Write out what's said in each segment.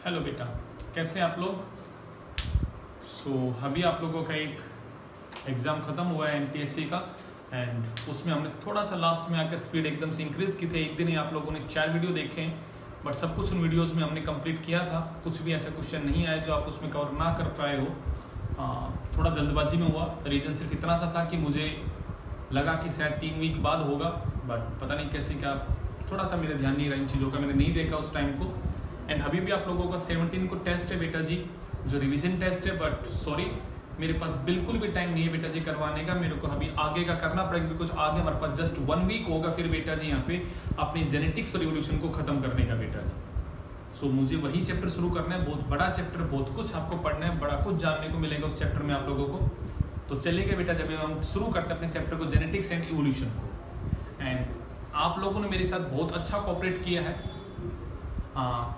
Hello बेटा, कैसे हैं आप लोग। अभी आप लोगों का एक एग्ज़ाम ख़त्म हुआ है एनटीएससी का, एंड उसमें हमने थोड़ा सा लास्ट में आकर स्पीड एकदम से इंक्रीज़ की थी। एक दिन ही आप लोगों ने 4 वीडियो देखे हैं, बट सब कुछ उन वीडियोज़ में हमने कंप्लीट किया था। कुछ भी ऐसा क्वेश्चन नहीं आया जो आप उसमें कवर ना कर पाए हो। थोड़ा जल्दबाजी में हुआ। रीज़न सिर्फ इतना सा था कि मुझे लगा कि शायद 3 वीक बाद होगा, बट पता नहीं कैसे क्या थोड़ा सा मेरा ध्यान नहीं रहा इन चीज़ों का, मैंने नहीं देखा उस टाइम को। एंड अभी भी आप लोगों का 17 को टेस्ट है बेटा जी, जो रिवीजन टेस्ट है, बट सॉरी मेरे पास बिल्कुल भी टाइम नहीं है बेटा जी करवाने का। मेरे को अभी आगे का करना पड़ेगा, बिकॉज आगे हमारे पास जस्ट 1 वीक होगा फिर बेटा जी यहाँ पे अपनी जेनेटिक्स और इवोल्यूशन को खत्म करने का बेटा जी। मुझे वही चैप्टर शुरू करना है, बहुत बड़ा चैप्टर, बहुत कुछ आपको पढ़ना है, बड़ा कुछ जानने को मिलेगा उस चैप्टर में आप लोगों को। तो चलिएगा बेटा, जब हम शुरू करते हैं अपने चैप्टर को, जेनेटिक्स एंड इवोल्यूशन को। एंड आप लोगों ने मेरे साथ बहुत अच्छा कोऑपरेट किया है,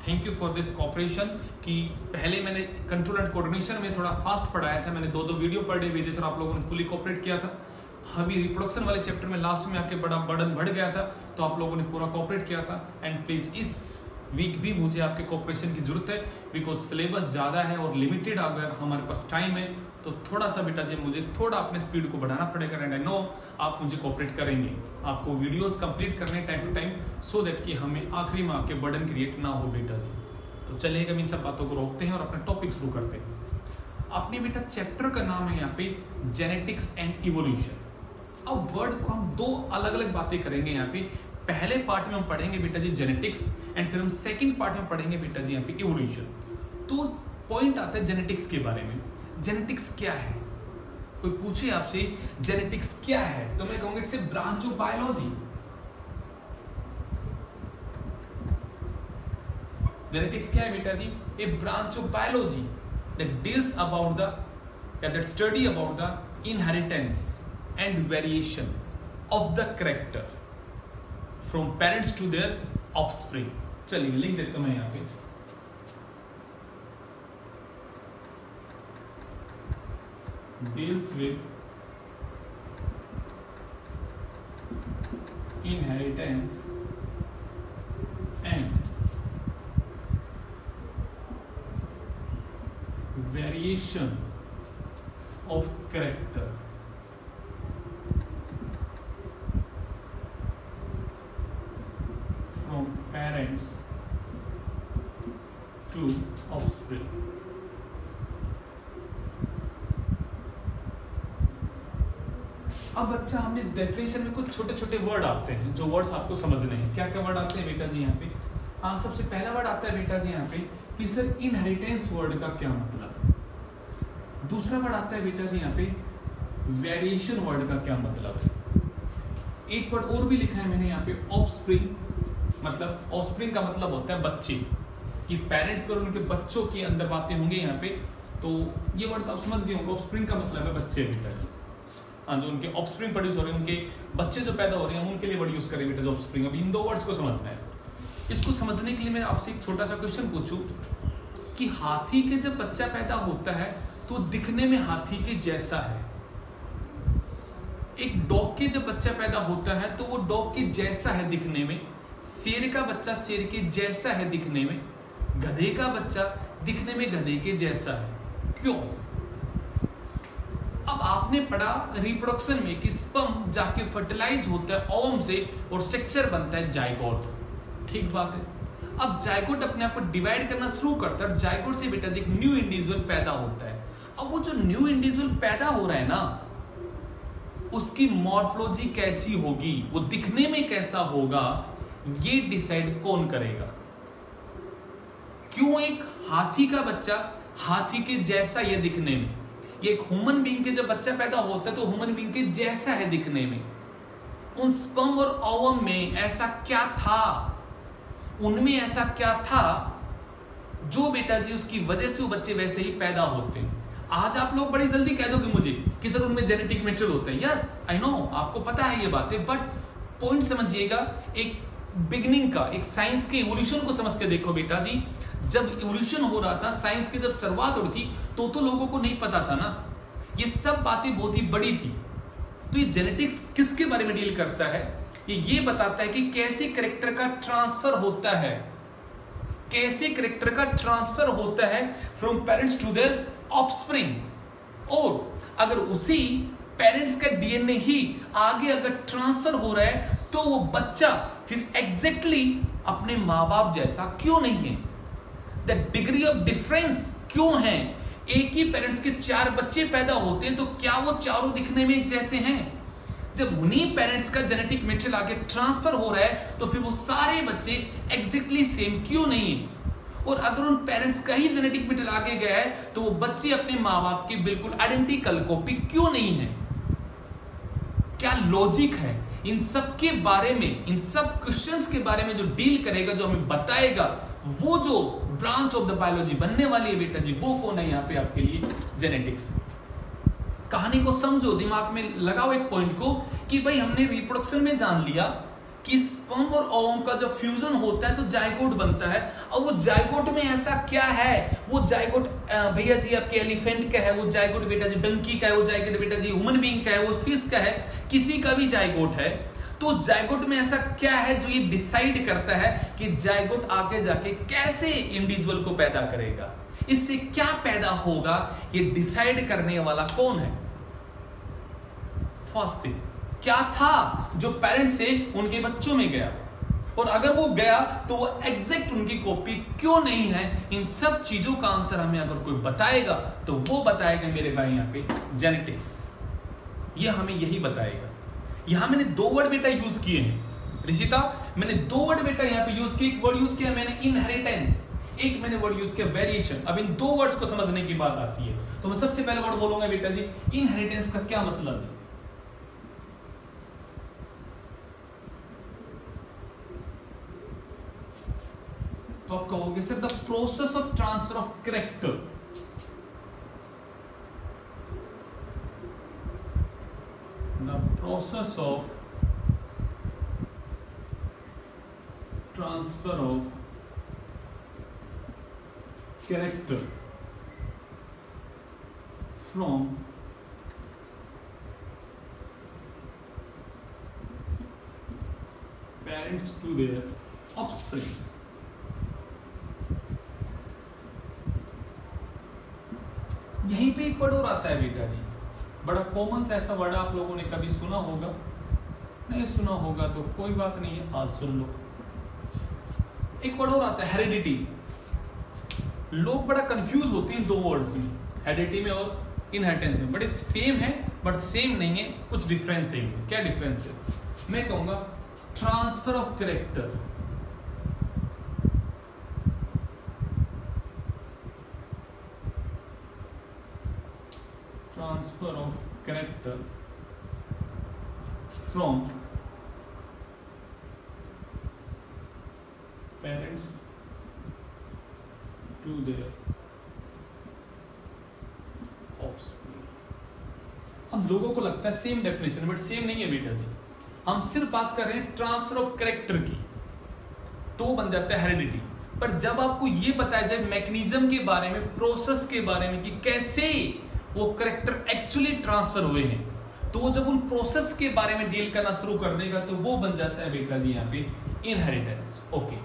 thank you for this cooperation. कि पहले मैंने कंट्रोल एंड कोऑर्डिनेशन में थोड़ा फास्ट पढ़ाया था, मैंने 2 वीडियो पढ़े हुए थे, तो आप लोगों ने फुली कोऑपरेट किया था। अभी रिप्रोडक्शन वाले चैप्टर में लास्ट में आके बड़ा बर्डन बढ़ गया था, तो आप लोगों ने पूरा कोऑपरेट किया था। एंड प्लीज इस वीक भी मुझे आपके कोऑपरेशन की जरूरत है, बिकॉज सिलेबस ज़्यादा है और लिमिटेड अगर हमारे पास टाइम है, तो थोड़ा सा बेटा जी मुझे थोड़ा अपने स्पीड को बढ़ाना पड़ेगा। एंड आई नो आप मुझे कोऑपरेट करेंगे, आपको वीडियोस कंप्लीट करने time to time, so that कि हमें आखिरी में आके बर्डन क्रिएट ना हो बेटा जी। तो चलिए हम इन सब बातों को रोकते हैं और अपना टॉपिक शुरू करते हैं। अपने बेटा चैप्टर का नाम है यहाँ पे जेनेटिक्स एंड इवोल्यूशन। अब वर्ड को हम 2 अलग अलग बातें करेंगे यहाँ पे। पहले पार्ट में हम पढ़ेंगे बेटा जी जेनेटिक्स, एंड फिर हम सेकंड पार्ट में पढ़ेंगे बेटा जी यहाँ पे इवोल्यूशन। तो पॉइंट आता है जेनेटिक्स के बारे में। जेनेटिक्स क्या है? कोई पूछे आपसे जेनेटिक्स क्या है, तो मैं कहूंगा it's a branch of biology. Genetics क्या है बेटा जी? A branch of biology that deals about that study about the inheritance and variation of the character from parents to their offspring. चलिए लिख देता हूं मैं यहां पे, deals with inheritance and variation of character from parents to offspring। अब बच्चा हमने इस डेफिनेशन में कुछ छोटे छोटे वर्ड आते हैं, जो वर्ड्स आपको समझने हैं। क्या क्या वर्ड आते हैं बेटा जी यहाँ पे? हाँ, सबसे पहला वर्ड आता है बेटा जी यहाँ पे कि सर इनहेरिटेंस वर्ड का क्या मतलब। दूसरा वर्ड आता है बेटा जी यहाँ पे वेरिएशन वर्ड का क्या मतलब है। एक वर्ड और भी लिखा है मैंने यहाँ पे ऑफस्प्रिंग, मतलब ऑफस्प्रिंग का मतलब होता है बच्चे, कि पेरेंट्स और उनके बच्चों के अंदर बातें होंगे यहाँ पे। तो ये वर्ड तो आप समझ गए होंगे, ऑफस्प्रिंग का मतलब है बच्चे बेटा जी। हाँ, जो उनके ऑफस्प्रिंग प्रोड्यूस हो रहे हैं, उनके बच्चे जो पैदा हो रहे हैं, उनके लिए वर्ड यूज करें बेटा जो ऑफस्प्रिंग। अब इन 2 वर्ड्स को समझना है। इसको समझने के लिए मैं आपसे एक छोटा सा क्वेश्चन पूछूं कि हाथी के जब बच्चा पैदा होता है तो दिखने में हाथी के जैसा है। एक डॉग के जब बच्चा पैदा होता है तो वो डॉग के जैसा है दिखने में। शेर का बच्चा शेर के जैसा है दिखने में। गधे का बच्चा दिखने में गधे के जैसा है। क्यों? अब आपने पढ़ा रिप्रोडक्शन में कि स्पर्म जाके फर्टिलाइज होता है ओवम से और स्ट्रक्चर बनता है जाइगोट। ठीक बात है। अब जाइगोट अपने आप को डिवाइड करना शुरू करता है और जाइगोट से बेटा जी एक न्यू इंडिविजुअल पैदा होता है। अब वो जो न्यू इंडिविजुअल पैदा हो रहा है ना, उसकी मॉर्फोलॉजी कैसी होगी, वो दिखने में कैसा होगा, ये डिसाइड कौन करेगा? क्यों एक हाथी का बच्चा हाथी के जैसा ये दिखने में, ये एक ह्यूमन बीइंग के जब बच्चा पैदा होता है तो ह्यूमन बीइंग के जैसा है दिखने में। उन स्पर्म और ओवम में ऐसा क्या था, उनमें ऐसा क्या था जो बेटा जी उसकी वजह से वो बच्चे वैसे ही पैदा होते हैं। आज आप लोग बड़ी जल्दी कह दोगे मुझे कि सर उनमें जेनेटिक मेटेरियल होता है। यस आई नो, आपको पता है ये बातें, बट पॉइंट समझिएगा एक बिगिनिंग का, एक साइंस के इवोल्यूशन को समझ के देखो बेटा जी। जब इवोल्यूशन हो रहा था, साइंस की जब शुरुआत हो रही थी, तो लोगों को नहीं पता था ना, ये सब बातें बहुत ही बड़ी थी। तो ये जेनेटिक्स किसके बारे में डील करता है? ये बताता है कि कैसे कैरेक्टर का ट्रांसफर होता है कैसे कैरेक्टर का ट्रांसफर होता है from parents to their offspring, और अगर उसी पेरेंट्स का डीएनए ही आगे अगर ट्रांसफर हो रहा है तो वो बच्चा फिर एग्जैक्टली अपने माँ बाप जैसा क्यों नहीं है? द डिग्री ऑफ डिफरेंस क्यों है? एक ही पेरेंट्स के 4 बच्चे पैदा होते हैं तो क्या वो चारों दिखने में एक जैसे हैं? जब उन्हीं पेरेंट्स का जेनेटिक मटेरियल आगे ट्रांसफर हो रहा है तो फिर वो सारे बच्चे एग्जैक्टली सेम क्यों नहीं है? और अगर उन पेरेंट्स का ही जेनेटिक मटेरियल आगे गया है तो वो बच्चे अपने माँ बाप की बिल्कुल आइडेंटिकल कॉपी क्यों नहीं है? क्या लॉजिक है? इन सब के बारे में, इन सब क्वेश्चंस के बारे में जो डील करेगा, जो हमें बताएगा, वो जो ब्रांच ऑफ द बायोलॉजी बनने वाली है बेटा जी, वो कौन है यहाँ पे आपके लिए? जेनेटिक्स। कहानी को समझो, दिमाग में लगाओ एक पॉइंट को कि भाई हमने रिप्रोडक्शन में जान लिया कि स्पर्म और ओवम का जब फ्यूजन होता है तो जाइगोट बनता है। और वो जाइगोट में ऐसा क्या है? वो जाइगोट भैया जी आपके एलिफेंट का है, वो जाइगोट बेटा जी डंकी का है, वो जाइगोट बेटा जी ह्यूमन बीइंग का है, वो फिश का है, किसी का भी जाइगोट है। तो जाइगोट में ऐसा क्या है जो ये डिसाइड करता है कि जाइगोट आगे जाके कैसे इंडिविजुअल को पैदा करेगा, इससे क्या पैदा होगा, ये डिसाइड करने वाला कौन है? फर्स्ट थिंग क्या था जो पेरेंट्स से उनके बच्चों में गया, और अगर वो गया तो वो एग्जैक्ट उनकी कॉपी क्यों नहीं है? इन सब चीजों का आंसर हमें अगर कोई बताएगा तो वो बताएगा मेरे भाई यहाँ पे जेनेटिक्स। ये हमें यही बताएगा। यहां मैंने 2 वर्ड बेटा यूज किए हैं ऋषिता, मैंने 2 वर्ड बेटा यहाँ पे यूज किए। एक वर्ड यूज किया मैंने इनहेरिटेंस, एक मैंने वर्ड यूज किया वेरिएशन। अब इन 2 वर्ड्स को समझने की बात आती है तो मैं सबसे पहले वर्ड बोलूंगा बेटा जी इनहेरिटेंस का क्या मतलब है। तो आप कहोगे sir the process of transfer of character. The process of transfer of character from parents to their offspring. यहीं पे एक वर्ड और आता है बेटा जी, बड़ा कॉमन सा ऐसा वर्ड आप लोगों ने कभी सुना होगा, नहीं सुना होगा तो कोई बात नहीं है, आज सुन लो। एक वर्ड और आता है हेरिडिटी। लोग बड़ा कंफ्यूज होते हैं 2 वर्ड्स में, हेरिडिटी में और इनहेरिटेंस में। बड़े सेम है बट सेम नहीं है, कुछ डिफरेंस है। क्या डिफरेंस है? मैं कहूंगा transfer of character transfer of character from parents to their offspring। हम लोगों को लगता है सेम डेफिनेशन, बट सेम नहीं है बेटा जी। हम सिर्फ बात कर रहे हैं ट्रांसफर ऑफ कैरेक्टर की, तो बन जाता है हेरिडिटी। पर जब आपको ये बताया जाए मैकेनिज्म के बारे में, प्रोसेस के बारे में कि कैसे वो कैरेक्टर एक्चुअली ट्रांसफर हुए हैं, तो वो जब उन प्रोसेस के बारे में डील करना शुरू कर देगा तो वो बन जाता है बेटा जी यहाँ पे इनहेरिटेंस। ओके,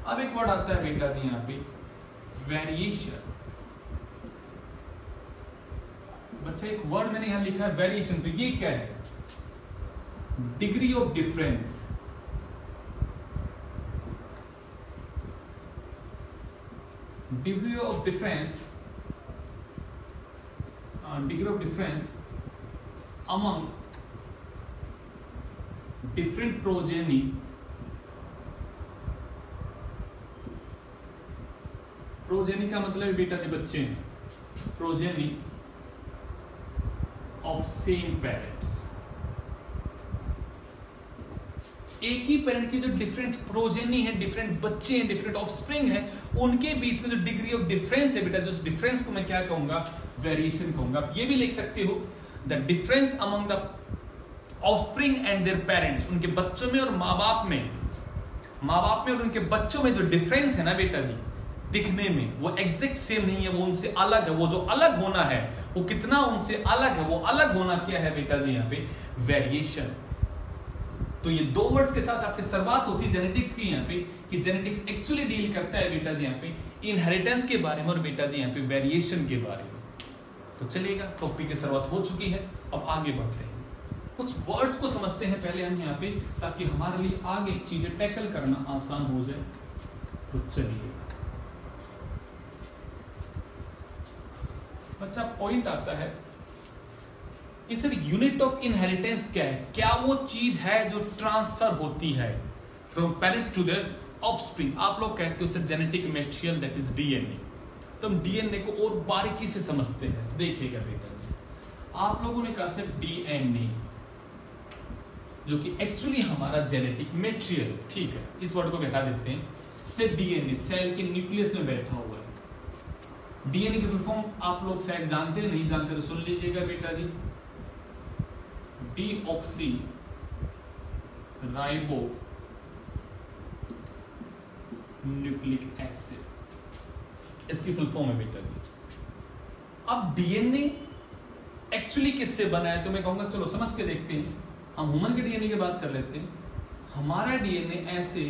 अब एक वर्ड आता है बेटा जी यहाँ पे वेरिएशन। बच्चा एक वर्ड मैंने यहां लिखा है वेरिएशन, तो ये क्या है? Degree of difference. Degree of difference, degree of difference among different progeny progeny का मतलब है बेटा जी बच्चे हैं, प्रोजेनी ऑफ सेम पेरेंट्स। एक ही पेरेंट की जो डिफरेंट प्रोजेनी है, डिफरेंट बच्चे हैं, डिफरेंट ऑफस्प्रिंग है, उनके बीच में जो डिग्री ऑफ डिफरेंस है बेटा, जो उस डिफरेंस को मैं क्या कहूंगा? वेरिएशन कहूंगा। आप ये भी लिख सकते हो the difference among the offspring and their parents. उनके बच्चों में और माँ बाप में और उनके बच्चों में जो डिफरेंस है ना बेटा जी दिखने में, वो एग्जैक्ट सेम नहीं है, वो उनसे अलग है। वो जो अलग होना है वो कितना उनसे अलग है, वो अलग होना क्या है बेटा जी यहाँ पे? वेरिएशन। तो ये दो वर्ड्स के साथ आपकी शुरुआत होती है जेनेटिक्स की यहाँ पे, कि जेनेटिक्स एक्चुअली डील करता है बेटा जी यहाँ पे इनहेरिटेंस के बारे में और बेटा जी यहाँ पे वेरिएशन के बारे में। तो चलिएगा, टॉपिक की शुरुआत हो चुकी है, अब आगे बढ़ते हैं, कुछ वर्ड्स को समझते हैं पहले हम यहाँ पे, ताकि हमारे लिए आगे चीजें टैकल करना आसान हो जाए। तो चलिए, अच्छा पॉइंट आता है कि सर यूनिट ऑफ इनहेरिटेंस क्या है? क्या वो चीज है जो ट्रांसफर होती है from parents to their offspring? आप लोग कहते हो sir genetic material that is DNA. तो हम डीएनए को और बारीकी से समझते हैं। तो देखिएगा बेटा जी, आप लोगों ने कहा सर डीएनए जो कि एक्चुअली हमारा जेनेटिक मटेरियल, ठीक है, इस वर्ड को बैठा देते हैं। सर डीएनए सेल के न्यूक्लियस में बैठा हुआ है। डीएनए की फुल फॉर्म आप लोग शायद जानते हैं, नहीं जानते तो सुन लीजिएगा बेटा जी, डीऑक्सी राइबो न्यूक्लिक एसिड, इसकी फुल फॉर्म है बेटा जी। अब डीएनए एक्चुअली किससे बना है? तो मैं कहूंगा चलो समझ के देखते हैं। हम ह्यूमन के डीएनए की बात कर लेते हैं। हमारा डीएनए ऐसे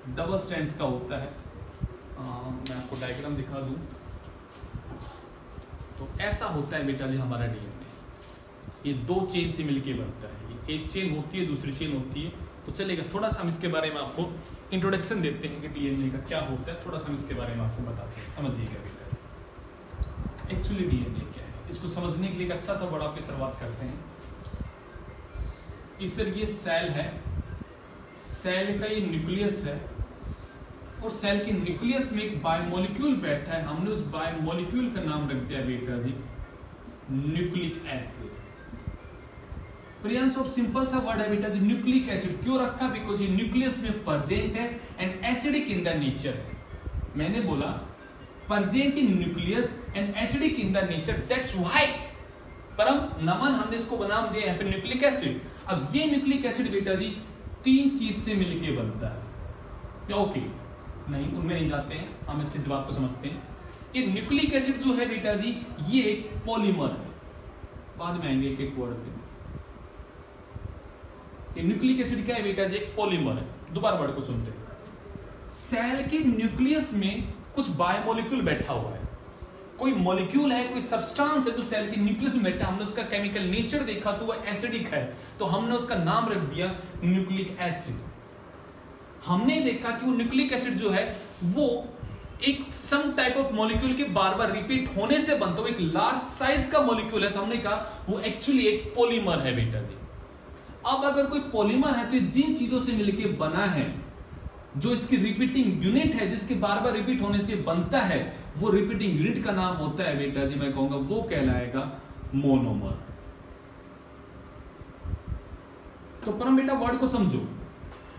डबल स्ट्रैंड्स का होता है। मैं आपको डायग्राम दिखा दूं तो ऐसा होता है बेटा जी हमारा डीएनए। ये दो चेन से मिलके बनता है। ये एक चेन होती है, दूसरी चेन होती है। तो चलेगा, थोड़ा सा हम इसके बारे में आपको इंट्रोडक्शन देते हैं कि डीएनए का क्या होता है। थोड़ा सा हम इसके बारे में आपको बताते हैं, समझिएगा बेटा एक्चुअली डीएनए क्या है। इसको समझने के लिए एक अच्छा सा वर्ड आपकी शुरुआत करते हैं कि सर ये सेल है, सेल का ये न्यूक्लियस है और सेल के न्यूक्लियस में एक बायोमोलिक्यूल बैठा है। हमने उस बायोमोलिक्यूल का नाम रख दिया बेटा जी nucleic acid. Priyansh of simple सा वर्ड है बेटा जी न्यूक्लिक एसिड। क्यों रखा? बिकॉज ये न्यूक्लियस में प्रेजेंट है and acidic in the nature है। मैंने बोला present in nucleus and acidic in the nature, that's why परम नमन हमने इसको नाम दिया यहाँ पे न्यूक्लिक एसिड। अब ये न्यूक्लिक एसिड बेटा जी तीन चीज से मिलके बनता है। ओके, नहीं उनमें नहीं जाते हैं, हम इस चीज बात को समझते हैं। ये न्यूक्लिक एसिड जो है बेटा जी ये एक पॉलीमर है। बाद में आएंगे एक एक वर्ड पे। ये न्यूक्लिक एसिड क्या है बेटा जी? एक पॉलीमर है। दोबारा वर्ड को सुनते हैं। सेल के न्यूक्लियस में कुछ बायोमोलिक्यूल बैठा हुआ है, कोई मॉलिक्यूल है, कोई सब्सटेंस है जो सेल के न्यूक्लियस में बैठा। हमने उसका केमिकल नेचर देखा तो वो एसिडिक है, तो हमने उसका नाम रख दिया न्यूक्लिक एसिड। हमने देखा कि वो न्यूक्लिक एसिड जो है वो एक सम टाइप ऑफ मॉलिक्यूल के बार बार रिपीट होने से बनता है, वो एक लार्ज साइज का मॉलिक्यूल है। तो हमने कहा वो एक्चुअली एक पॉलीमर है बेटा जी। अब अगर कोई पॉलीमर है तो जिन चीजों से मिलके बना है, जो इसकी रिपीटिंग यूनिट है, जिसके बार बार रिपीट होने से बनता है, वो रिपीटिंग यूनिट का नाम होता है बेटा जी, मैं कहूंगा वो कहलाएगा मोनोमर। तो परम बेटा वर्ड को समझो,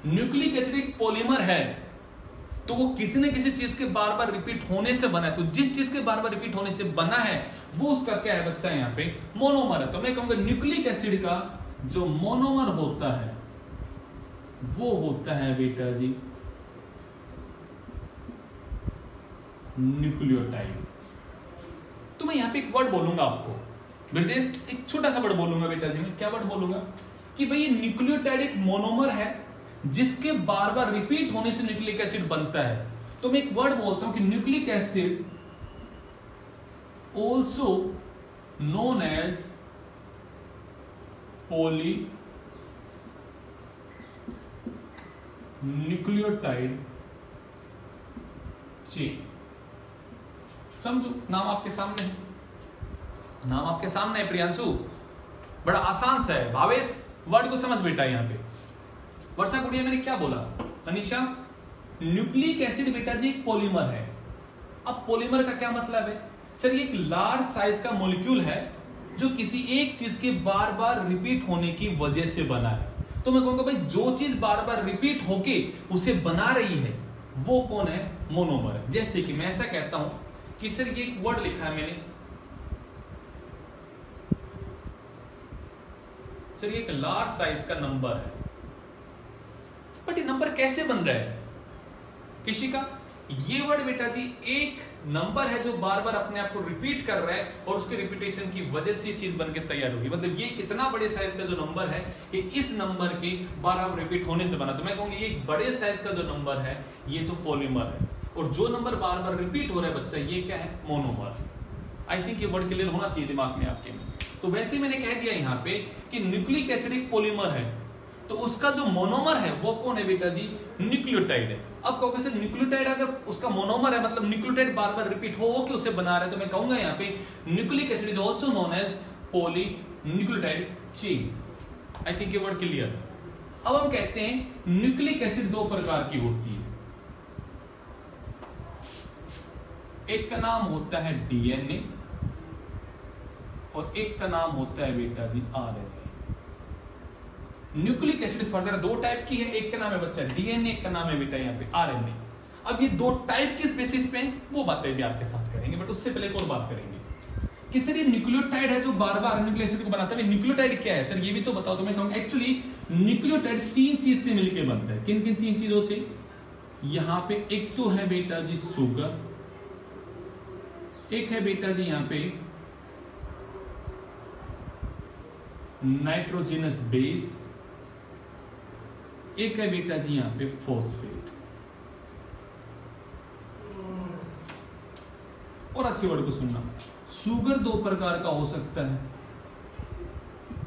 न्यूक्लिक एसिड एक पॉलीमर है तो वो किसी न किसी चीज के बार बार रिपीट होने से बना है। तो जिस चीज के बार बार रिपीट होने से बना है वो उसका क्या है बच्चा? यहाँ पे मोनोमर है। तो मैं कहूंगा न्यूक्लिक एसिड का जो मोनोमर होता है वो होता है बेटा जी न्यूक्लियोटाइड। तो मैं यहां पे एक वर्ड बोलूंगा आपको, ब्रजेश एक छोटा सा वर्ड बोलूंगा बेटा जी। मैं क्या वर्ड बोलूंगा कि भाई ये न्यूक्लियोटाइड एक मोनोमर है जिसके बार बार रिपीट होने से न्यूक्लिक एसिड बनता है। तो मैं एक वर्ड बोलता हूं कि nucleic acid also known as polynucleotide chain. समझो, नाम आपके सामने है, नाम आपके सामने है प्रियांशु, बड़ा आसान सा है। भावेश वर्ड को समझ बेटा। यहां पे वर्षा गुड़िया मैंने क्या बोला? अनिशा न्यूक्लिक एसिड बेटा जी एक पॉलीमर है। अब पॉलीमर का क्या मतलब है? सर ये एक लार्ज साइज का मॉलिक्यूल है जो किसी एक चीज के बार बार रिपीट होने की वजह से बना है। तो मैं कहूंगा भाई जो चीज बार बार रिपीट होके उसे बना रही है वो कौन है? मोनोमर है। जैसे कि मैं ऐसा कहता हूं कि सर ये एक वर्ड लिखा है मैंने, सर ये एक लार्ज साइज का नंबर है, बट ये नंबर कैसे बन रहा है? किसी का ये वर्ड बेटा जी एक नंबर है जो बार बार अपने आप को रिपीट कर रहा है और उसके रिपीटेशन की वजह से ये चीज बनके तैयार होगी। मतलब ये इतना बड़े साइज का जो नंबर है कि इस नंबर के बार बार रिपीट होने से बना। तो मैं कहूंगी ये बड़े साइज का जो नंबर है ये तो पॉलीमर है, और जो नंबर बार बार रिपीट हो रहा है बच्चा ये क्या है, मोनोमर। आई थिंक ये वर्ड क्लियर होना चाहिए दिमाग में आपके। तो वैसे मैंने कह दिया यहाँ पे कि न्यूक्लिक एसिड एक पॉलीमर है, तो उसका जो मोनोमर है वो कौन है बेटा जी, न्यूक्लियोटाइड है। अब कहोगे सर न्यूक्लियोटाइड अगर उसका मोनोमर है मतलब न्यूक्लियोटाइड बार बार रिपीट हो के उसे बना रहा है, तो मैं कहूंगा यहाँ पे nucleic acid is also known as polynucleotide chain. I think ये वर्ड क्लियर। अब हम कहते हैं न्यूक्लिक एसिड दो प्रकार की होती है, एक का नाम होता है डीएनए और एक का नाम होता है बेटा जी आरएनए। न्यूक्लिक एसिड फर्दर दो टाइप की है, एक का नाम है बच्चा डीएनए, एक का नाम है बेटा यहाँ पे आरएनए। अब ये दो टाइप किस बेसिस पे वो बातें भी आपके साथ करेंगे, बट उससे पहले एक और बात करेंगे कि सर ये न्यूक्लियोटाइड है जो बार बार न्यूक्लिक एसिड को बनाता है, न्यूक्लियोटाइड क्या है सर ये भी तो बताओ। तो मैं कहूंगा एक्चुअली न्यूक्लियोटाइड तीन चीज से मिलकर बनता है। किन किन तीन चीजों से, यहां पे एक तो है बेटा जी शुगर, एक है बेटा जी यहां पे नाइट्रोजनस बेस, एक है बेटा जी यहां पे फॉस्फेट। और अच्छी वर्ड को सुनना, शुगर दो प्रकार का हो सकता है,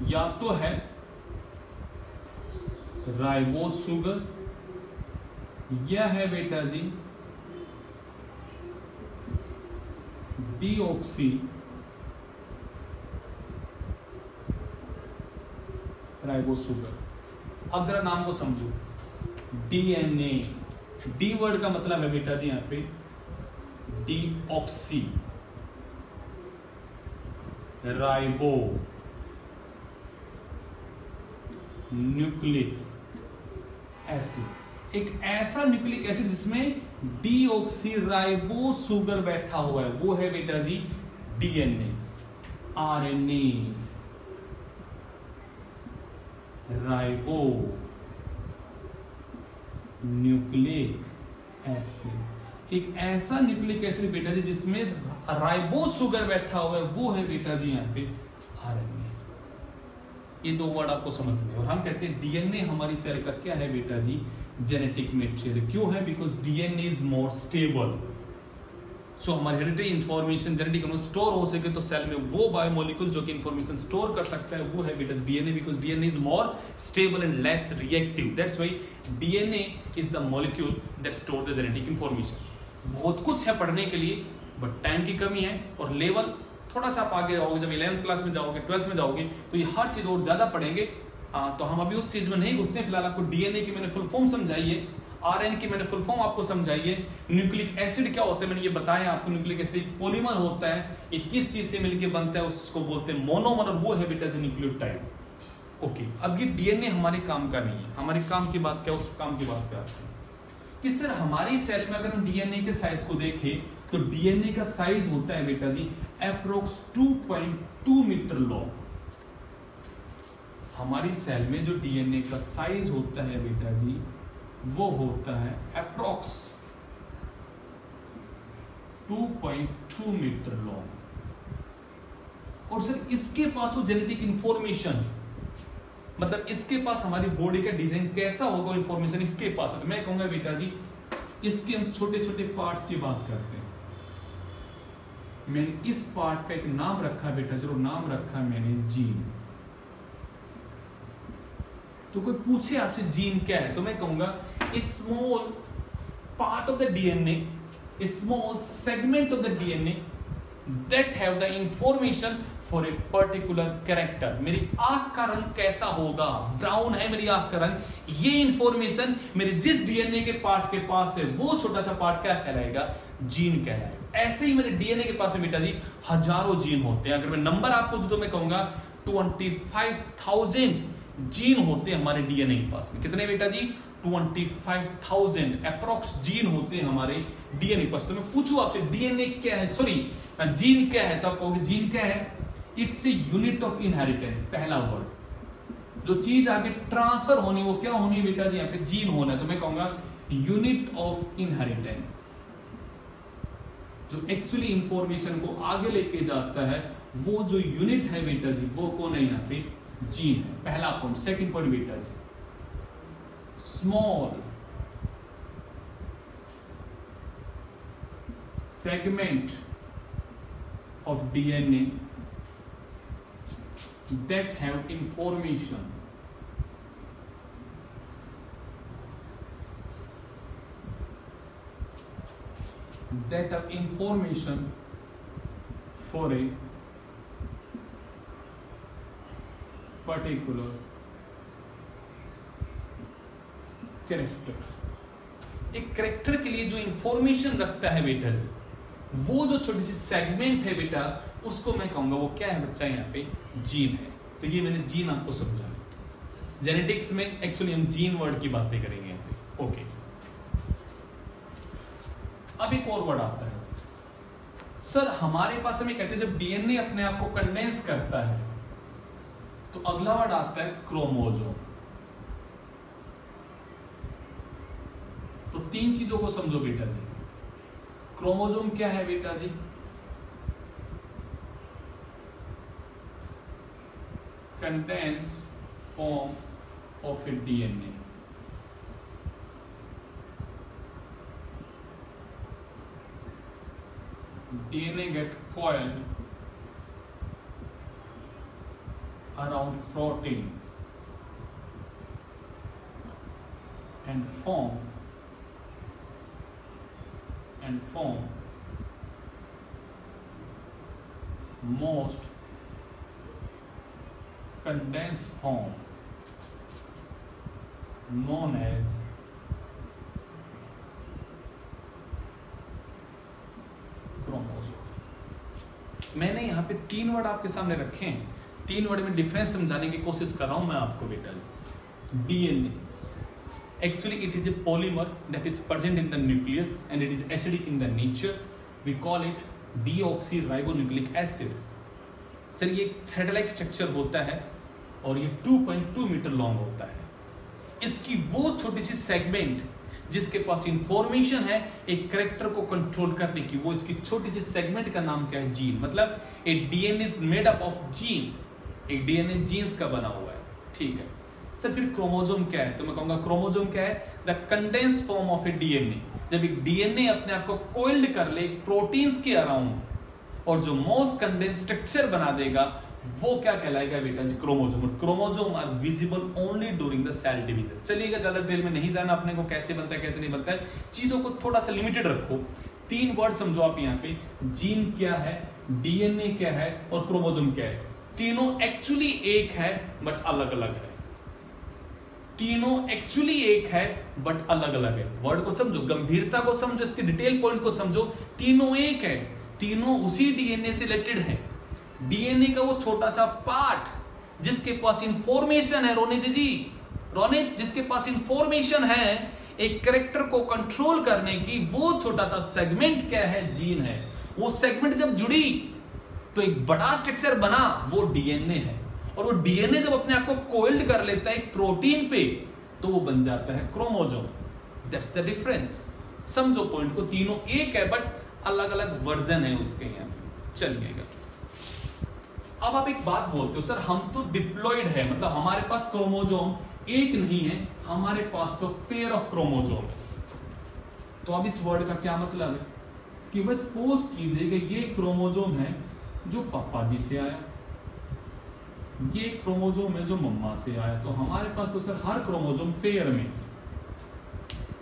या तो है राइबोस शुगर, यह है बेटा जी डीऑक्सी राइबोस शुगर। अब जरा नाम को समझो, डीएनए, डी वर्ड का मतलब है बेटा जी यहां पे डीऑक्सी राइबो न्यूक्लिक एसिड। एक ऐसा न्यूक्लिक एसिड जिसमें डीऑक्सी राइबो शुगर बैठा हुआ है वो है बेटा जी DNA. RNA ribonucleic acid. एक ऐसा न्यूक्लिक एसिड बेटा जी जिसमें राइबोस शुगर बैठा हुआ है वो है बेटा जी यहाँ पे आरएनए। ये दो वर्ड आपको समझने। और हम कहते हैं डीएनए हमारी सेल का क्या है बेटा जी, जेनेटिक मटेरियल। क्यों है, because DNA is more stable. So हमारी हेरिडिटरी इंफॉर्मेशन जेनेटिक स्टोर हो सके तो सेल में वो बायोमोलिक्यूल जो कि इंफॉर्मेशन स्टोर कर सकता है वो है बेटा DNA, because DNA is more stable and less reactive. That's why DNA is the molecule that store the genetic information. बहुत कुछ है पढ़ने के लिए बट टाइम की कमी है, और लेवल थोड़ा सा आप आगे जाओगे, जब 11th क्लास में जाओगे 12th में जाओगे तो ये हर चीज और ज्यादा पढ़ेंगे। तो हम अभी उस चीज में नहीं घुसते। फिलहाल आपको डीएनए की मैंने फुल फॉर्म समझाई है, आरएनए की मैंने फुल फॉर्म आपको समझाई है, न्यूक्लिक एसिड क्या होता है मैंने ये बताया आपको। न्यूक्लिक एसिड एक पॉलीमर होता है, ये किस चीज से मिलकर बनता है उसको बोलते हैं मोनोमर, और वो है बेटा न्यूक्लियोटाइड। ओके, अब ये डीएनए हमारे काम का नहीं है। हमारे काम की बात क्या, उस काम की बात क्या आती है कि सर हमारी सेल में अगर हम डीएनए के साइज को देखें तो डीएनए का साइज होता है बेटा जी अप्रोक्स 2.2 मीटर लॉन्ग। हमारी सेल में जो डीएनए का साइज होता है बेटा जी वो होता है अप्रोक्स 2.2 मीटर लॉन्ग। और सर इसके पास वो जेनेटिक इंफॉर्मेशन, मतलब इसके पास हमारी बॉडी का डिजाइन कैसा होगा इंफॉर्मेशन इसके पास है। तो मैं कहूंगा बेटा जी इसके हम छोटे छोटे पार्ट्स की बात करते हैं। मैंने इस पार्ट का एक नाम रखा बेटा, चलो नाम रखा मैंने जीन। तो कोई पूछे आपसे जीन क्या है तो मैं कहूंगा small part of the DNA, small segment of the DNA that have the information for a particular character. मेरी आंख का रंग कैसा होगा, ब्राउन है मेरी आंख का रंग, ये इंफॉर्मेशन मेरे जिस डीएनए के पार्ट के पास है वो छोटा सा पार्ट क्या कहलाएगा, जीन कहलाएगा। ऐसे ही मेरे डीएनए के पास है बेटा जी हजारों जीन होते हैं। अगर मैं नंबर आपको दूं तो मैं कहूंगा 25,000 जीन होते हैं हमारे डीएनए के पास में। कितने बेटा जी 25,000 अप्रोक्स जीन होते हैं हमारे डीएनए के पास। तो मैं पूछूं आपसे डीएनए क्या है, सॉरी जीन क्या है, तो आप कहोगे जीन क्या है, it's a unit of inheritance. पहला वर्ड, जो चीज आगे ट्रांसफर होनी वो क्या होनी बेटा जी यहाँ पे जीन होना है। तो मैं कहूंगा यूनिट ऑफ इनहेरिटेंस। जो एक्चुअली इंफॉर्मेशन को आगे लेके जाता है, वो जो यूनिट है बेटा जी, वो कौन है यहाँ पे? जीन है। पहला पॉइंट। सेकंड पॉइंट बेटा जी, small segment of DNA that have information for a particular character। एक कैरेक्टर के लिए जो इंफॉर्मेशन रखता है बेटा जी, वो जो छोटी सी सेगमेंट है बेटा, उसको मैं कहूंगा वो क्या है बच्चा? यहाँ पे जीन है। तो ये मैंने जीन आपको समझा। जेनेटिक्स में एक्चुअली हम जीन वर्ड की बातें करेंगे यहाँ पे। ओके, अब एक और वर्ड आता है सर, हमारे पास हमें कहते हैं जब डीएनए अपने आप को कंडेंस करता है तो अगला वर्ड आता है क्रोमोजोम। तो तीन चीजों को समझो बेटा जी। क्रोमोजोम क्या है बेटा जी? Condensed form of a DNA. DNA get coiled around protein and form most condensed form known as chromosome. मैंने यहाँ पे तीन वर्ड आपके सामने रखे हैं। तीन वर्ड में डिफरेंस समझाने की कोशिश कर रहा हूं मैं आपको बेटा। DNA actually it is a polymer that is present in the nucleus and it is acidic in the nature. We call it deoxyribonucleic acid। Sir ये थ्रेड लाइक स्ट्रक्चर होता है और ये 2.2 मीटर लॉन्ग होता है। इसकी वो छोटी सी सेगमेंट जिसके पास इंफॉर्मेशन है एक कैरेक्टर को कंट्रोल करने की, वो इसकी छोटी सी सेगमेंट का नाम क्या है? जीन। मतलब a DNA is made up of gene. एक डीएनए जीन्स का बना हुआ है, ठीक है। सर फिर क्रोमोजोम क्या है? तो मैं कहूंगा क्रोमोजोम क्या है? The condense form of a DNA. जब एक डीएनए अपने आप को कोइल्ड कर ले प्रोटीन्स के अराउंड और जो मोस्ट कंडेंस स्ट्रक्चर बना देगा, वो क्या कहलाएगा बेटा जी? क्रोमोजोम। और chromosome are visible only during the cell division. चलिएगा, ज्यादा डिटेल में नहीं जाना अपने को, कैसे बनता है कैसे नहीं बनता है, चीजों को थोड़ा सा लिमिटेड रखो। तीन वर्ड समझो आप यहाँ पे, जीन क्या है, डीएनए क्या है और क्रोमोजोम क्या है। तीनों एक्चुअली एक है बट अलग अलग है। तीनों एक्चुअली एक है बट अलग अलग है। वर्ड को समझो, गंभीरता को समझो, इसके डिटेल पॉइंट को समझो। तीनों एक है, तीनों उसी डीएनए से रिलेटेड है। डीएनए का वो छोटा सा पार्ट जिसके पास इंफॉर्मेशन है, रोनित जिसके पास इंफॉर्मेशन है एक कैरेक्टर को कंट्रोल करने की, वो छोटा सा सेगमेंट क्या है? जीन है। वो सेगमेंट जब जुड़ी तो एक बड़ा स्ट्रक्चर बना, वो डीएनए है। और वो डीएनए जब अपने आप को कोइल्ड कर लेता है एक प्रोटीन पे, तो वो बन जाता है क्रोमोजोम। That's the difference. समझो पॉइंट को, तीनों एक है बट अलग अलग वर्जन है उसके। यहाँ चलिएगा, अब आप एक बात बोलते हो सर हम तो डिप्लॉइड है, मतलब हमारे पास क्रोमोजोम एक नहीं है, हमारे पास तो पेयर ऑफ क्रोमोजोम है। तो अब इस वर्ड का क्या मतलब है कि बस सपोज कीजिए कि ये क्रोमोजोम है जो पापा जी से आया, ये क्रोमोजोम है जो मम्मा से आया। तो हमारे पास तो सर हर क्रोमोजोम पेयर में,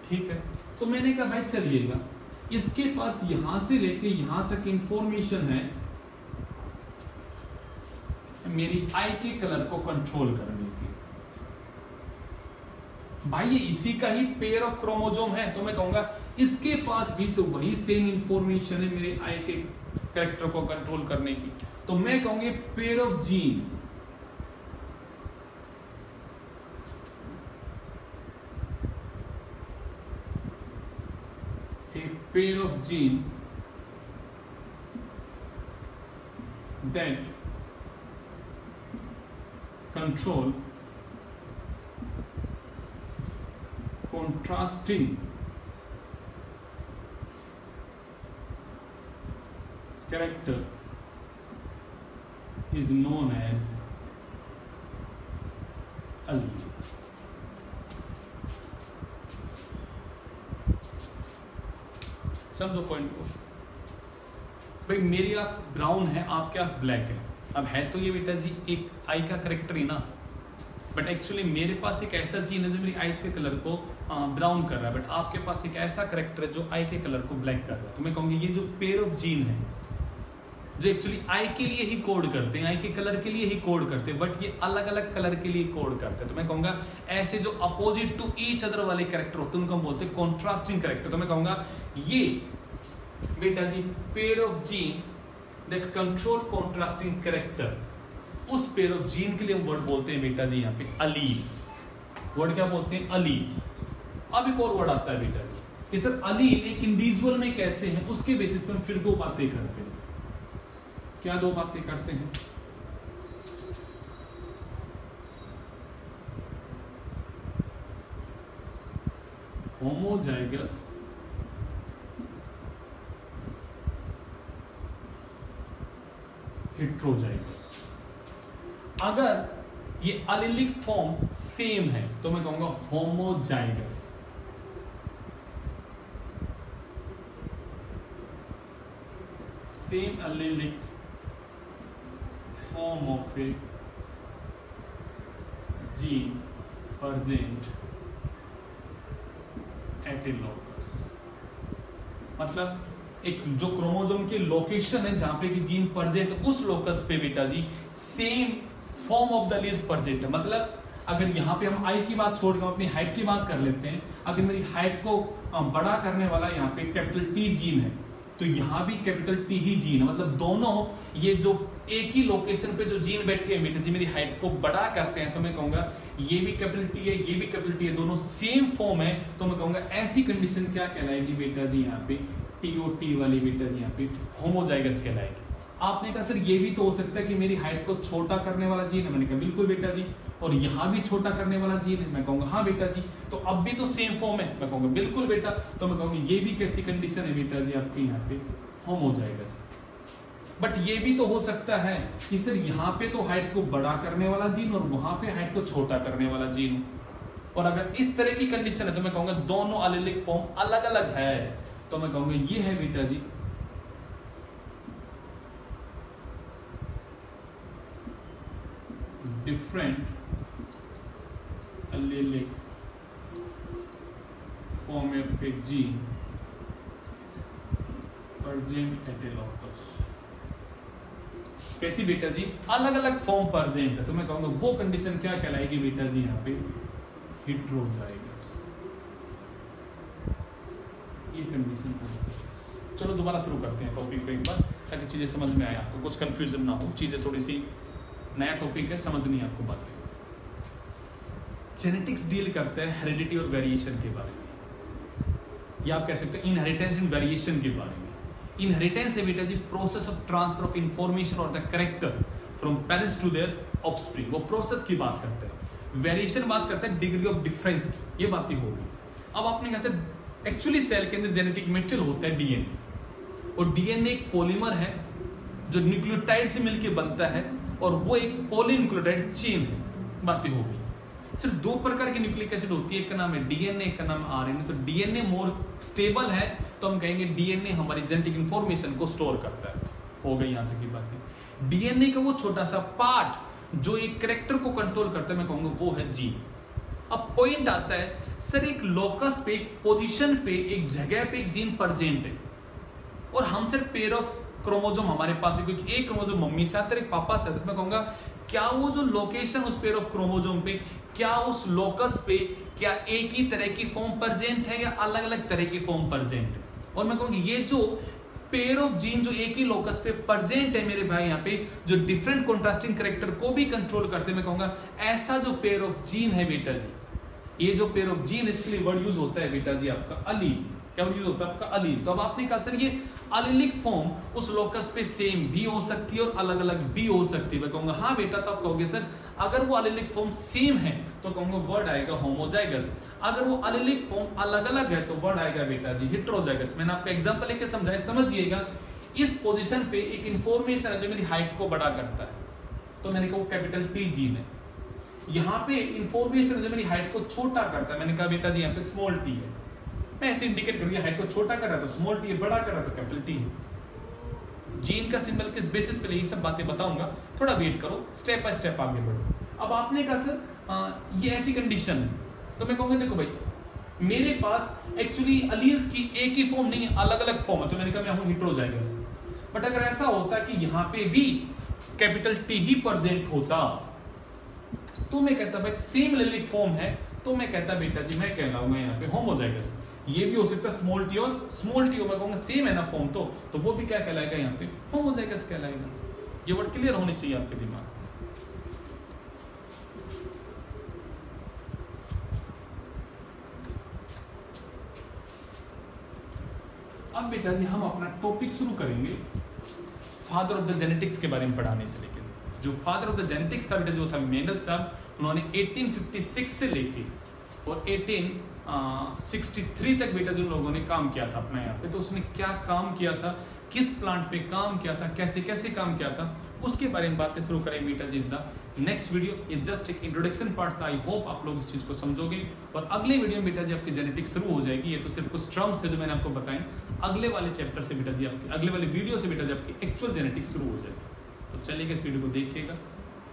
ठीक है। तो मैंने कहा भाई चलिएगा, इसके पास यहां से लेके यहां तक इंफॉर्मेशन है मेरी आई के कलर को कंट्रोल करने की। भाई ये इसी का ही पेयर ऑफ क्रोमोजोम है, तो मैं कहूंगा इसके पास भी तो वही सेम इंफॉर्मेशन है मेरे आई के कैरेक्टर को कंट्रोल करने की। तो मैं कहूंगी pair of gene, pair of gene that control contrasting character is known as allele. समझो पॉइंट को। भाई मेरी आंख ब्राउन है, आपकी आंख ब्लैक है। अब है तो ये बेटा जी एक आई का करेक्टर ही ना, बट एक्चुअली मेरे पास एक ऐसा जीन है जो मेरी आईज के कलर को ब्राउन कर रहा है, बट आपके पास एक ऐसा करेक्टर है जो आई के कलर को ब्लैक कर रहा है। तो मैं कहूंगी ये जो पेयर ऑफ जीन है जो एक्चुअली आई के लिए ही कोड करते हैं, आई के कलर के लिए ही कोड करते हैं, बट ये अलग अलग कलर के लिए कोड करते हैं। तो मैं कहूंगा ऐसे जो अपोजिट टू ईच अदर वाले कैरेक्टर होते हैं उनको हम बोलते हैं कॉन्ट्रास्टिंग कैरेक्टर। तो मैं कहूंगा ये बेटा जी pair of gene that control contrasting character, उस पेयर ऑफ जीन के लिए हम वर्ड बोलते हैं बेटा जी यहाँ पे अलील। वर्ड क्या बोलते हैं? अलील। अब एक और वर्ड आता है बेटा जी कि सर अलील एक इंडिविजुअल में कैसे है, उसके बेसिस पे हम फिर दो बातें करते हैं। क्या दो बातें करते हैं? Homozygous heterozygous. अगर ये एलिलिक फॉर्म सेम है तो मैं कहूंगा homozygous. Same allylic form of A gene present at A locus. मतलब एक जो क्रोमोसोम की लोकेशन है जहां पे कि जीन प्रेजेंट, उस लोकस पे बेटा जी same form of the alleles present है। मतलब अगर यहाँ पे हम आई की बात छोड़ के हम अपनी हाइट की बात कर लेते हैं, अगर मेरी हाइट को बड़ा करने वाला यहाँ पे कैपिटल टी जीन है तो यहाँ भी कैपिटल टी ही जीन है। मतलब दोनों ये जो एक ही लोकेशन पे जो जीन बैठे हैं बेटा जी मेरी हाइट को बड़ा करते हैं, तो मैं कहूंगा ये भी कैपिटल टी है, ये भी कैपिटल टी है, दोनों सेम फॉर्म है। तो मैं कहूंगा ऐसी कंडीशन क्या कहलाएगी बेटा जी यहाँ पे टीओटी वाली बेटा जी यहाँ पे होमोजाइगस कहलाएगी। आपने कहा सर ये भी तो हो सकता है कि मेरी हाइट को छोटा करने वाला जीन है। मैंने कहा बिल्कुल बेटा जी, और यहाँ भी छोटा करने वाला जीन है। मैं कहूंगा हाँ बेटा जी, तो अब भी तो सेम फॉर्म है। मैं कहूंगा बिल्कुल बेटा। तो मैं कहूंगा ये भी कैसी कंडीशन है बेटा जी आपके यहाँ पे होमोजाइगस। बट ये भी तो हो सकता है कि सर यहाँ पे तो हाइट को बड़ा करने वाला जीन और वहां पे हाइट को छोटा करने वाला जीन, और अगर इस तरह की कंडीशन है तो मैं कहूंगा दोनों एलिलिक फॉर्म अलग अलग है। तो मैं कहूंगा ये है बेटा जी different allelic form of a gene present at a locus। कैसी बेटा जी? अलग अलग फॉर्म प्रेजेंट है। तो मैं कहूंगा वो कंडीशन क्या कहलाएगी बेटा जी यहाँ पे हेट्रोजाइगस। ये कंडीशन। चलो दोबारा शुरू करते हैं टॉपिक को एक बार, ताकि चीजें समझ में आए, आपको कुछ कंफ्यूजन ना हो। चीजें थोड़ी सी नया टॉपिक है, समझनी है आपको बातें। जेनेटिक्स डील करता है हेरिडिटी और वेरिएशन के बारे में, या आप कह सकते हैं इनहेरिटेंस एंड वेरिएशन के बारे में। इनहेरिटेंस है बेटा जी process of transfer of information और the character from parents to their offspring, वो प्रोसेस की बात करते हैं। वेरिएशन बात करते हैं डिग्री ऑफ डिफरेंस की, ये बातें होगी। अब आपने कहा सर एक्चुअली सेल के अंदर जेनेटिक मटेरियल होता है डीएनए, और डीएनए एक पॉलीमर है जो न्यूक्लियोटाइड से मिलकर बनता है, और वो एक पॉलीन्यूक्लियोटाइड चेन है। बातें होगी। सिर्फ दो प्रकार की न्यूक्लिक एसिड होती है, एक का नाम है डीएनए, एक का नाम है आरएनए। तो डीएनए मोर स्टेबल है, तो हम कहेंगे डीएनए हमारी जेनेटिक इंफॉर्मेशन को स्टोर करता है। हो गई यहां तक की बातें। डीएनए का वो छोटा सा पार्ट जो एक कैरेक्टर को कंट्रोल करता है, मैं कहूंगा वो है जीन। अब पॉइंट आता है सर एक लोकस पे, एक पोजीशन पे, एक जगह पे एक जीन प्रेजेंट है, और हम सिर्फ पेयर ऑफ क्रोमोसोम हमारे पास है, क्योंकि एक क्रोमोसोम मम्मी से आता है, एक पापा से आता है। मैं कहूंगा क्या वो जो लोकेशन उस पेयर ऑफ क्रोमोसोम पे, क्या उस लोकस पे क्या एक ही तरह की फॉर्म प्रेजेंट है या अलग अलग तरह की फॉर्म प्रेजेंट है? और मैं कहूंगा ये जो पेयर ऑफ जीन जो एक ही लोकस पे प्रेजेंट है मेरे भाई यहाँ पे, जो डिफरेंट कॉन्ट्रास्टिंग कैरेक्टर को भी कंट्रोल करते हैं, मैं कहूंगा ऐसा जो पेयर ऑफ जीन है बेटा जी, ये जो पेयर ऑफ जीन, इसके लिए वर्ड यूज होता है बेटा जी आपका अलील। क्या यूज होता है आपका? अलील। तो अब आपने कहा सर ये अलीलिक फॉर्म उस लोकस पे सेम भी हो सकती है और अलग अलग भी हो सकती है। मैं कहूंगा हाँ बेटा। तो आप कहोगे सर अगर वो अलीलिक फॉर्म सेम है तो कहूंगा वर्ड आएगा होमोजाइगस। अगर वो अलीलिक फॉर्म अलग अलग है तो वर्ड आएगा बेटा जी हेट्रोजाइगस। मैंने आपका एग्जांपल लेके समझाया, समझिएगा। इस पोजीशन पे एक इंफॉर्मेशन है जो मेरी हाइट को बड़ा करता है, तो मैंने कहा वो कैपिटल टी जीन है। यहाँ पे इंफॉर्मेशन जो मेरी हाइट को छोटा करता है, मैंने कहा बेटा जी यहाँ पे स्मॉल टी है। मैं ऐसे इंडिकेट करूंगी हाइट को छोटा कर रहा है तो स्मॉल टी है, बड़ा कर रहा है तो कैपिटल टी है। जीन का सिंबल किस बेसिस पे, ये सब बातें बताऊंगा, थोड़ा वेट करो, स्टेप बाय स्टेप आगे बढ़ो। अब आपने कहा सर ये ऐसी कंडीशन है, तो मैं कहूंगा देखो भाई मेरे पास एक्चुअली अलील्स की एक ही फॉर्म नहीं है, अलग अलग फॉर्म है, तो मैंने कहा मैं हूं हेटेरोजाइगस। बट अगर ऐसा होता कि यहाँ पे भी कैपिटल टी ही प्रेजेंट होता तो मैं कहता भाई सेम एलीलिक फॉर्म है, तो मैं कहता बेटा जी मैं कहलाऊंगा यहाँ पे होमोजाइगस। ये भी हो सकता है स्मॉल टी और स्मॉल टी, मैं कहूंगा सेम है ना फॉर्म, तो वो भी क्या कहलाएगा यहाँ पे होमोजाइगस कहलाएगा। ये वर्ड क्लियर होनी चाहिए आपके दिमाग। अब बेटा जी हम अपना टॉपिक शुरू करेंगे फादर ऑफ द जेनेटिक्स के बारे में पढ़ाने से लेकर। जो फादर ऑफ द जेनेटिक्स था बेटा जो था मेंडल साहब, उन्होंने 1856 से लेके और 1863 तक बेटा जो लोगों ने काम किया था अपना यहाँ पे, तो उसने क्या काम किया था, किस प्लांट पे काम किया था, कैसे कैसे काम किया था, उसके बारे में बातें शुरू करेंगे बेटा जी द नेक्स्ट वीडियो। ये जस्ट एक इंट्रोडक्शन पार्ट था, आई होप आप लोग इस चीज को समझोगे। और अगले वीडियो में बेटा जी आपकी जेनेटिक्स शुरू हो जाएगी। ये तो सिर्फ कुछ टर्म्स थे जो मैंने आपको बताए, अगले वाले चैप्टर से बेटा जी आपकी, अगले वाले वीडियो से बेटा जी आपकी एक्चुअल जेनेटिक्स शुरू हो जाएगी। तो चलिएगा इस वीडियो को देखिएगा,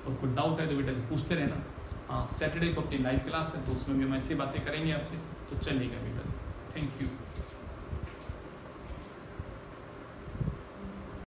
और कोई डाउट है तो बेटा जी पूछते रहना। सैटरडे को अपनी लाइव क्लास है तो उसमें भी हम ऐसी बातें करेंगे आपसे, तो चलिएगा बेटा जी। Thank you.